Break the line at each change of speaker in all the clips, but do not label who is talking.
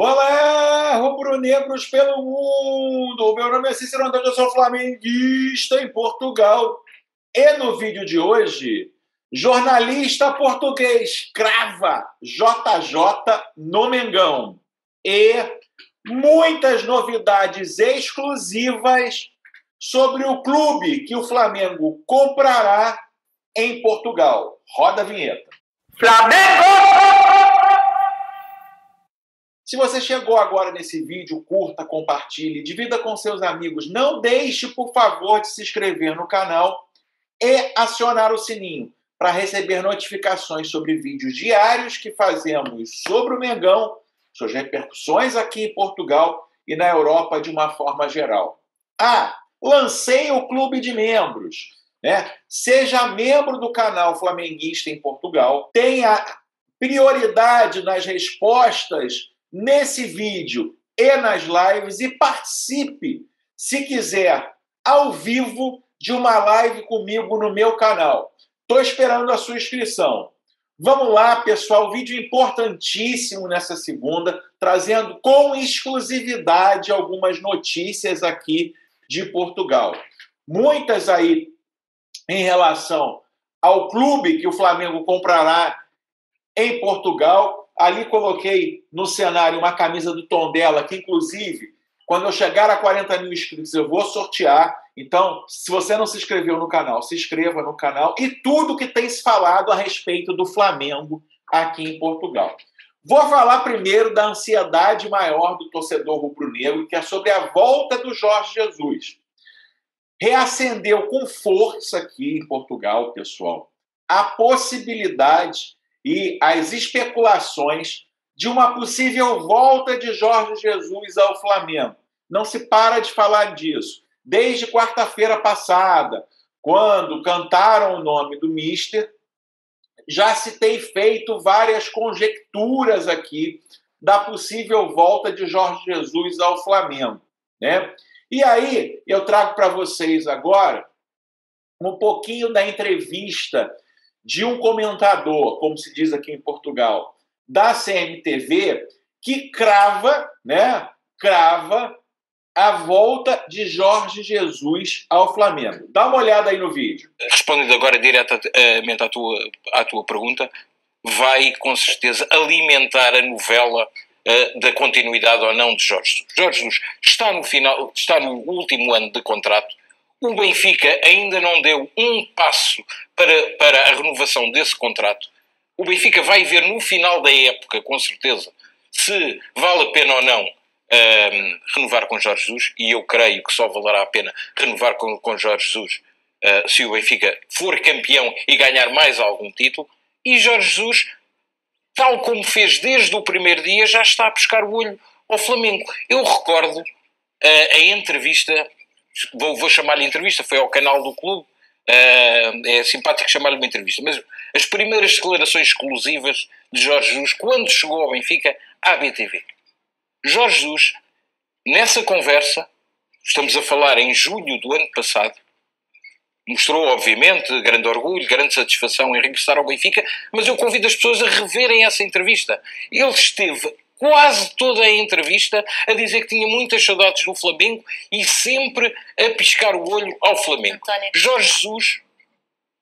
Olá, rubro-negros pelo mundo! Meu nome é Cícero Antônio, eu sou flamenguista em Portugal. E no vídeo de hoje, jornalista português crava JJ no Mengão. E muitas novidades exclusivas sobre o clube que o Flamengo comprará em Portugal. Roda a vinheta. Flamengo! Se você chegou agora nesse vídeo, curta, compartilhe, divida com seus amigos. Não deixe, por favor, de se inscrever no canal e acionar o sininho para receber notificações sobre vídeos diários que fazemos sobre o Mengão, suas repercussões aqui em Portugal e na Europa de uma forma geral. Lancei o clube de membros. Seja membro do canal Flamenguista em Portugal, tenha prioridade nas respostas nesse vídeo e nas lives e participe, se quiser, ao vivo de uma live comigo no meu canal. Estou esperando a sua inscrição. Vamos lá, pessoal, vídeo importantíssimo nessa segunda, trazendo com exclusividade algumas notícias aqui de Portugal. Muitas aí em relação ao clube que o Flamengo comprará em Portugal. Ali coloquei no cenário uma camisa do Tondela, que inclusive, quando eu chegar a 40 mil inscritos, eu vou sortear. Então, se você não se inscreveu no canal, se inscreva no canal. E tudo que tem se falado a respeito do Flamengo aqui em Portugal. Vou falar primeiro da ansiedade maior do torcedor rubro-negro, que é sobre a volta do Jorge Jesus. Reacendeu com força aqui em Portugal, pessoal, a possibilidade e as especulações de uma possível volta de Jorge Jesus ao Flamengo. Não se para de falar disso. Desde quarta-feira passada, quando cantaram o nome do Mister, já se tem feito várias conjecturas aqui da possível volta de Jorge Jesus ao Flamengo, E aí, eu trago para vocês agora um pouquinho da entrevista de um comentador, como se diz aqui em Portugal, da CMTV, que crava a volta de Jorge Jesus ao Flamengo. Dá uma olhada aí no vídeo.
Respondendo agora diretamente à tua pergunta, vai com certeza alimentar a novela da continuidade ou não de Jorge Jesus. Jorge Jesus está no último ano de contrato. O Benfica ainda não deu um passo para a renovação desse contrato. O Benfica vai ver no final da época, com certeza, se vale a pena ou não renovar com Jorge Jesus, e eu creio que só valerá a pena renovar com Jorge Jesus se o Benfica for campeão e ganhar mais algum título. E Jorge Jesus, tal como fez desde o primeiro dia, já está a pescar o olho ao Flamengo. Eu recordo a entrevista, vou chamar-lhe entrevista, foi ao canal do clube, é simpático chamar-lhe uma entrevista, mas as primeiras declarações exclusivas de Jorge Jesus, quando chegou ao Benfica, à BTV. Jorge Jesus, nessa conversa, estamos a falar em julho do ano passado, mostrou, obviamente, grande orgulho, grande satisfação em regressar ao Benfica, mas eu convido as pessoas a reverem essa entrevista. Ele esteve quase toda a entrevista a dizer que tinha muitas saudades do Flamengo e sempre a piscar o olho ao Flamengo. António. Jorge Jesus,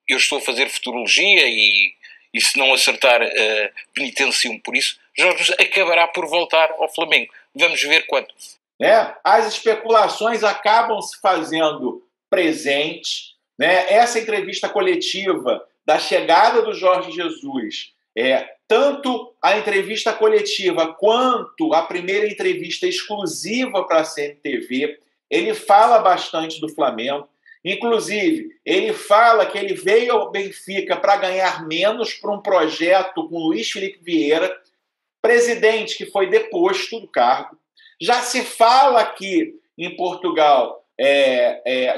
eu estou a fazer futurologia e se não acertar, penitencio-me por isso, Jorge Jesus acabará por voltar ao Flamengo. Vamos ver quando.
As especulações acabam se fazendo presentes. Essa entrevista coletiva da chegada do Jorge Jesus, tanto a entrevista coletiva quanto a primeira entrevista exclusiva para a CMTV, ele fala bastante do Flamengo. Inclusive, ele fala que ele veio ao Benfica para ganhar menos para um projeto com Luiz Felipe Vieira, presidente que foi deposto do cargo. Já se fala aqui em Portugal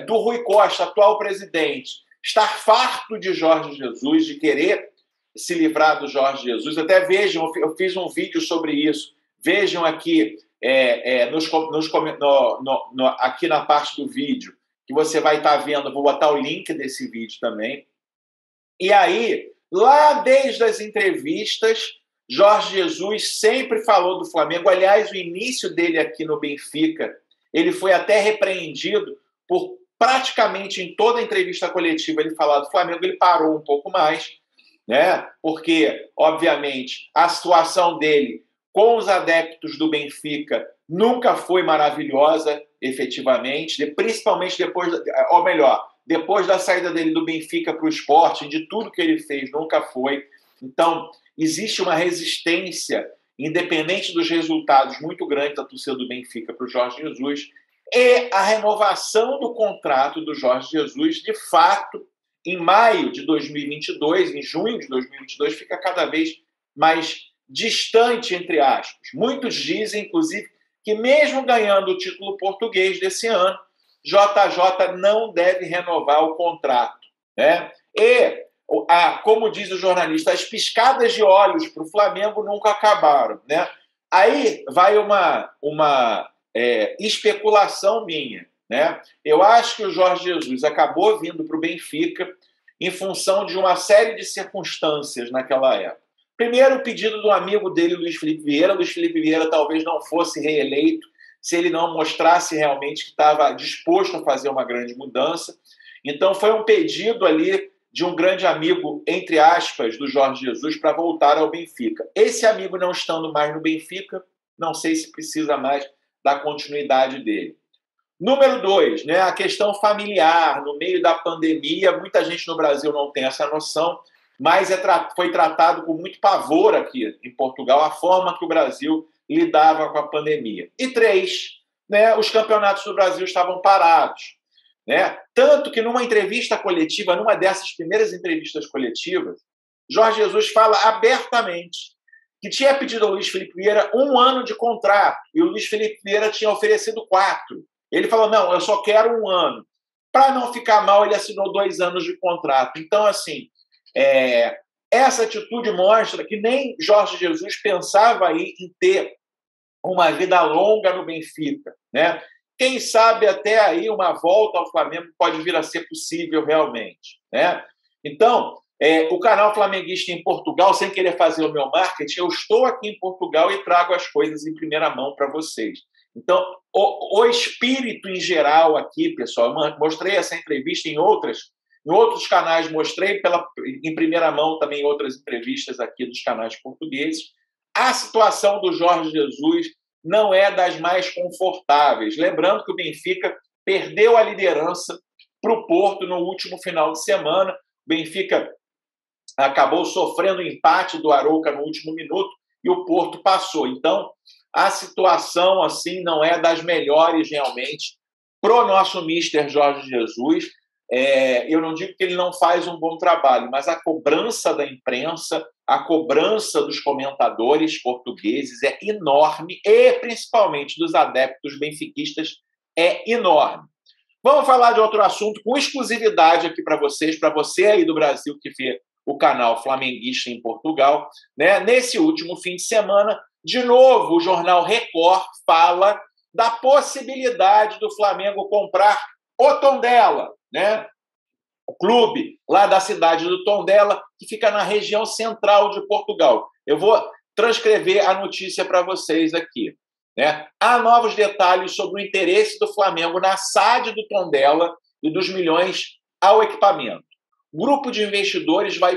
do Rui Costa, atual presidente, estar farto de Jorge Jesus, de querer se livrar do Jorge Jesus. Até vejam, eu fiz um vídeo sobre isso. Vejam aqui, aqui na parte do vídeo, que você vai estar vendo, vou botar o link desse vídeo também. E aí, lá desde as entrevistas, Jorge Jesus sempre falou do Flamengo. Aliás, o início dele aqui no Benfica, ele foi até repreendido por praticamente em toda a entrevista coletiva ele falar do Flamengo. Ele parou um pouco mais, né? Porque, obviamente, a situação dele com os adeptos do Benfica nunca foi maravilhosa, efetivamente, principalmente depois, ou melhor, depois da saída dele do Benfica para o Sport, de tudo que ele fez, nunca foi. Então, existe uma resistência, independente dos resultados, muito grande da torcida do Benfica para o Jorge Jesus, e a renovação do contrato do Jorge Jesus, de fato, em maio de 2022, em junho de 2022, fica cada vez mais distante, entre aspas. Muitos dizem, inclusive, que mesmo ganhando o título português desse ano, JJ não deve renovar o contrato, né? E, como diz o jornalista, as piscadas de olhos para o Flamengo nunca acabaram, né? Aí vai uma especulação minha, né? Eu acho que o Jorge Jesus acabou vindo para o Benfica em função de uma série de circunstâncias naquela época. Primeiro, o pedido do amigo dele, Luiz Felipe Vieira. Luiz Felipe Vieira talvez não fosse reeleito se ele não mostrasse realmente que estava disposto a fazer uma grande mudança. Então, foi um pedido ali de um grande amigo, entre aspas, do Jorge Jesus para voltar ao Benfica. Esse amigo não estando mais no Benfica, não sei se precisa mais da continuidade dele. Número 2, né, a questão familiar. No meio da pandemia, muita gente no Brasil não tem essa noção, mas foi tratado com muito pavor aqui em Portugal a forma que o Brasil lidava com a pandemia. E 3, né, os campeonatos do Brasil estavam parados, né? Tanto que numa entrevista coletiva, numa dessas primeiras entrevistas coletivas, Jorge Jesus fala abertamente que tinha pedido ao Luiz Felipe Vieira 1 ano de contrato e o Luiz Felipe Vieira tinha oferecido 4. Ele falou, não, eu só quero 1 ano. Para não ficar mal, ele assinou 2 anos de contrato. Então, assim, essa atitude mostra que nem Jorge Jesus pensava aí em ter uma vida longa no Benfica, né? Quem sabe até aí uma volta ao Flamengo pode vir a ser possível realmente, né? Então, o canal Flamenguista em Portugal, sem querer fazer o meu marketing, eu estou aqui em Portugal e trago as coisas em primeira mão para vocês. Então, o espírito em geral aqui, pessoal, eu mostrei essa entrevista em outros canais, mostrei em primeira mão também outras entrevistas aqui dos canais portugueses. A situação do Jorge Jesus não é das mais confortáveis. Lembrando que o Benfica perdeu a liderança para o Porto no último final de semana. O Benfica acabou sofrendo o empate do Arouca no último minuto e o Porto passou. Então, a situação assim não é das melhores realmente pro nosso mister Jorge Jesus. Eu não digo que ele não faz um bom trabalho, mas a cobrança da imprensa, a cobrança dos comentadores portugueses é enorme e, principalmente, dos adeptos benfiquistas, é enorme. Vamos falar de outro assunto com exclusividade aqui para vocês, para você aí do Brasil que vê o canal Flamenguista em Portugal, né? Nesse último fim de semana, de novo, o jornal Record fala da possibilidade do Flamengo comprar o Tondela, né? O clube lá da cidade do Tondela, que fica na região central de Portugal. Eu vou transcrever a notícia para vocês aqui, né? Há novos detalhes sobre o interesse do Flamengo na SAD do Tondela e dos milhões ao equipamento. O grupo de investidores vai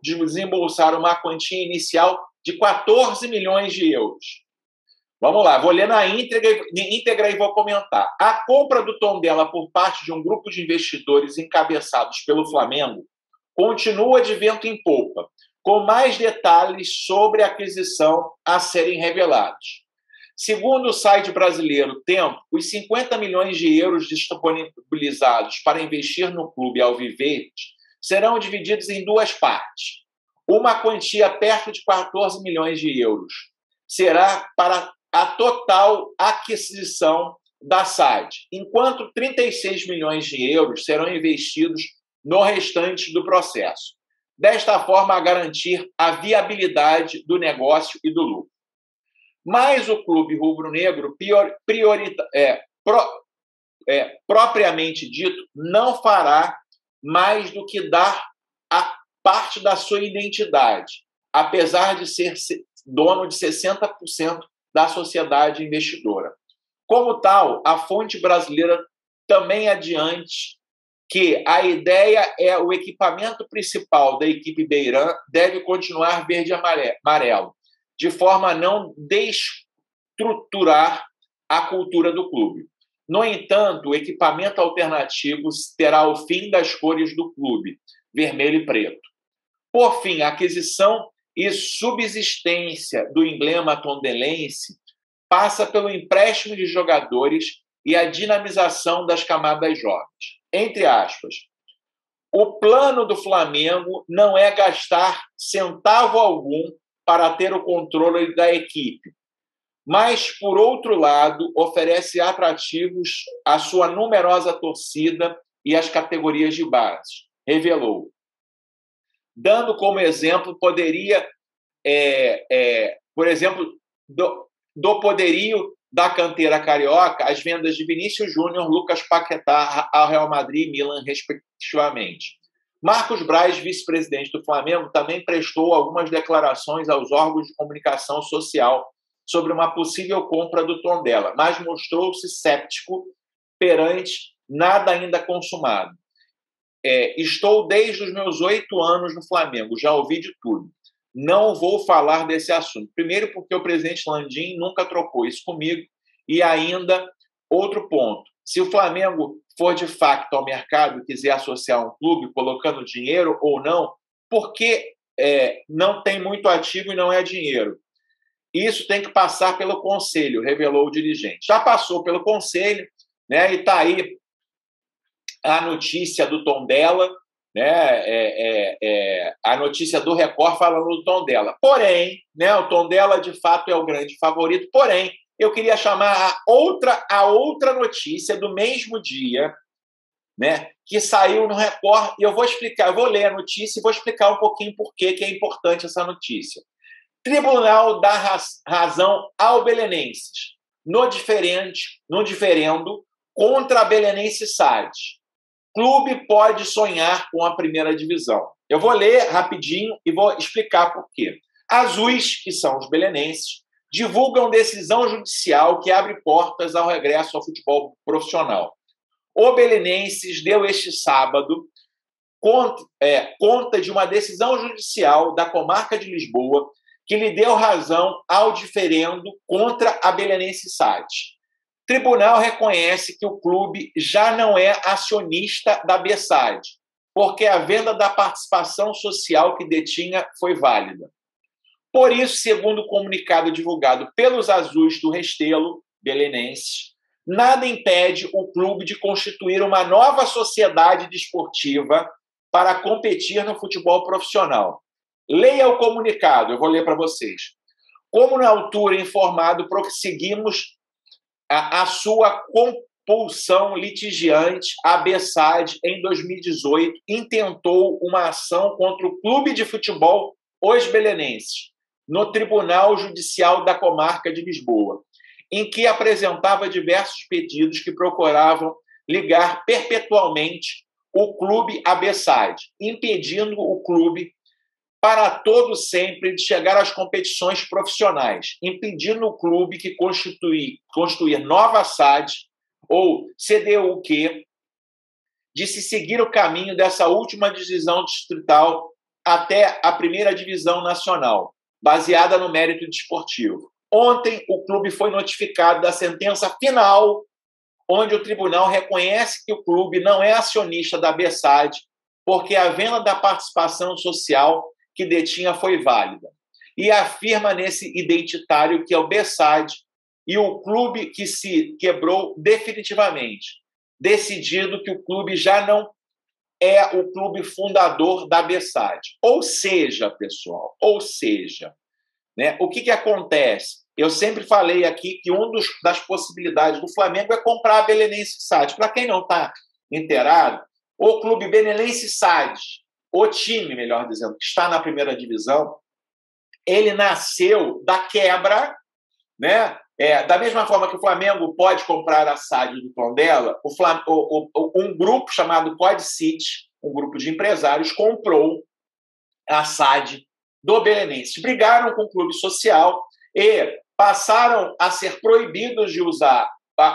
desembolsar uma quantia inicial de 14 milhões de euros. Vamos lá, vou ler na íntegra e vou comentar. A compra do Tondela por parte de um grupo de investidores encabeçados pelo Flamengo continua de vento em popa, com mais detalhes sobre a aquisição a serem revelados. Segundo o site brasileiro Tempo, os 50 milhões de euros disponibilizados para investir no clube alviverde serão divididos em 2 partes. Uma quantia perto de 14 milhões de euros será para a total aquisição da SAD, enquanto 36 milhões de euros serão investidos no restante do processo. Desta forma, a garantir a viabilidade do negócio e do lucro. Mas o clube rubro-negro, propriamente dito, não fará mais do que dar a parte da sua identidade, apesar de ser dono de 60% da sociedade investidora. Como tal, a fonte brasileira também adiante que a ideia é o equipamento principal da equipe Beiran deve continuar verde e amarelo, de forma a não destruturar a cultura do clube. No entanto, o equipamento alternativo terá o fim das cores do clube, vermelho e preto. Por fim, a aquisição e subsistência do emblema tondelense passa pelo empréstimo de jogadores e a dinamização das camadas jovens. Entre aspas, o plano do Flamengo não é gastar centavo algum para ter o controle da equipe, mas, por outro lado, oferece atrativos à sua numerosa torcida e às categorias de base, revelou. Dando como exemplo, por exemplo, do poderio da canteira carioca, as vendas de Vinícius Júnior, Lucas Paquetá ao Real Madrid e Milan, respectivamente. Marcos Braz, vice-presidente do Flamengo, também prestou algumas declarações aos órgãos de comunicação social sobre uma possível compra do Tondela, mas mostrou-se céptico perante nada ainda consumado. Estou desde os meus 8 anos no Flamengo, já ouvi de tudo. Não vou falar desse assunto. Primeiro, porque o presidente Landim nunca trocou isso comigo. E ainda, outro ponto. Se o Flamengo for de facto ao mercado e quiser associar um clube, colocando dinheiro ou não, por que não tem muito ativo e não é dinheiro? Isso tem que passar pelo conselho, revelou o dirigente. Já passou pelo conselho, né, e está aí a notícia do Tondela, né, a notícia do Record falando do Tondela. Porém, né, o Tondela de fato é o grande favorito, porém, eu queria chamar a outra notícia do mesmo dia, né, que saiu no Record, e eu vou explicar, eu vou ler a notícia e vou explicar um pouquinho por que é importante essa notícia. Tribunal dá razão ao Belenenses no diferendo contra a Belenense SAD. Clube pode sonhar com a primeira divisão. Eu vou ler rapidinho e vou explicar por quê. Azuis, que são os belenenses, divulgam decisão judicial que abre portas ao regresso ao futebol profissional. O Belenenses deu este sábado conta de uma decisão judicial da comarca de Lisboa que lhe deu razão ao diferendo contra a Belenense SAD. Tribunal reconhece que o clube já não é acionista da BSAD, porque a venda da participação social que detinha foi válida. Por isso, segundo o comunicado divulgado pelos azuis do Restelo, belenenses, nada impede o clube de constituir uma nova sociedade desportiva para competir no futebol profissional. Leia o comunicado, eu vou ler para vocês. Como na altura informado, prosseguimos a sua compulsão litigiante, a BSAD, em 2018, intentou uma ação contra o clube de futebol Os Belenenses, no Tribunal Judicial da Comarca de Lisboa, em que apresentava diversos pedidos que procuravam ligar perpetuamente o clube à BSAD, impedindo o clube para todo sempre de chegar às competições profissionais, impedindo o clube que construir nova SAD ou CDUQ de se seguir o caminho dessa última divisão distrital até a primeira divisão nacional, baseada no mérito desportivo. Ontem, o clube foi notificado da sentença final, onde o tribunal reconhece que o clube não é acionista da BSAD, porque a venda da participação social que detinha foi válida. E afirma nesse identitário que é o BSAD e o clube que se quebrou definitivamente, decidido que o clube já não é o clube fundador da BSAD. Ou seja, pessoal, né, o que acontece? Eu sempre falei aqui que uma das possibilidades do Flamengo é comprar a Belenense SAD. Para quem não está inteirado, o clube Belenense SAD, o time, melhor dizendo, que está na primeira divisão, ele nasceu da quebra, né? Da mesma forma que o Flamengo pode comprar a SAD do Tondela, um grupo chamado Pod City, um grupo de empresários, comprou a SAD do Belenenses. Brigaram com o clube social e passaram a ser proibidos de usar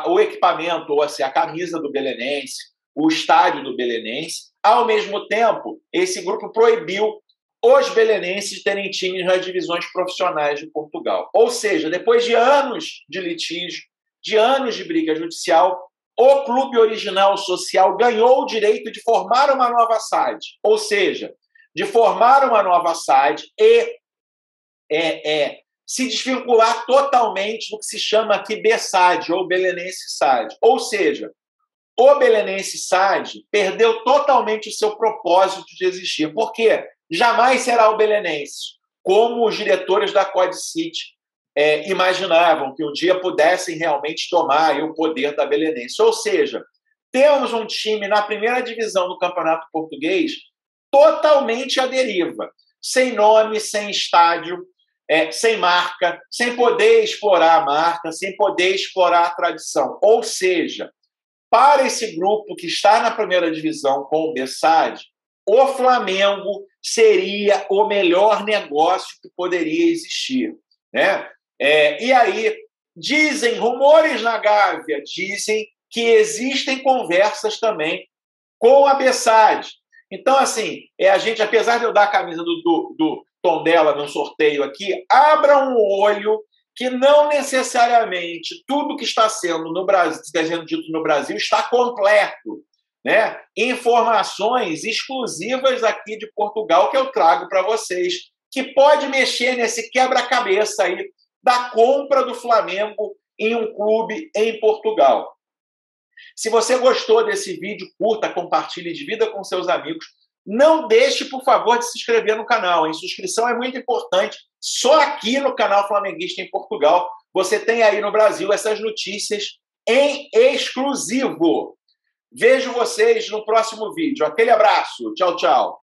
o equipamento, ou a camisa do Belenense, o estádio do Belenense. Ao mesmo tempo, esse grupo proibiu os belenenses de terem times nas divisões profissionais de Portugal. Ou seja, depois de anos de litígio, de anos de briga judicial, o clube original social ganhou o direito de formar uma nova SAD. Ou seja, de formar uma nova SAD e se desvincular totalmente do que se chama aqui BSAD, ou Belenense SAD. Ou seja, o Belenense SAD perdeu totalmente o seu propósito de existir. Por quê? Jamais será o Belenense, como os diretores da Codicity imaginavam, que um dia pudessem realmente tomar o poder da Belenense. Ou seja, temos um time na primeira divisão do Campeonato Português totalmente à deriva, sem nome, sem estádio, sem marca, sem poder explorar a marca, sem poder explorar a tradição. Ou seja, para esse grupo que está na primeira divisão com o BSAD, o Flamengo seria o melhor negócio que poderia existir, né? E aí, dizem, rumores na Gávea, dizem que existem conversas também com a BSAD. Então, assim, a gente, apesar de eu dar a camisa do Tondela no sorteio aqui, abra um olho que não necessariamente tudo que está sendo dito no Brasil está completo, né? Informações exclusivas aqui de Portugal que eu trago para vocês, que pode mexer nesse quebra-cabeça aí da compra do Flamengo em um clube em Portugal. Se você gostou desse vídeo, curta, compartilhe, divida com seus amigos. Não deixe, por favor, de se inscrever no canal. A inscrição é muito importante. Só aqui no canal Flamenguista em Portugal você tem aí no Brasil essas notícias em exclusivo. Vejo vocês no próximo vídeo. Aquele abraço. Tchau, tchau.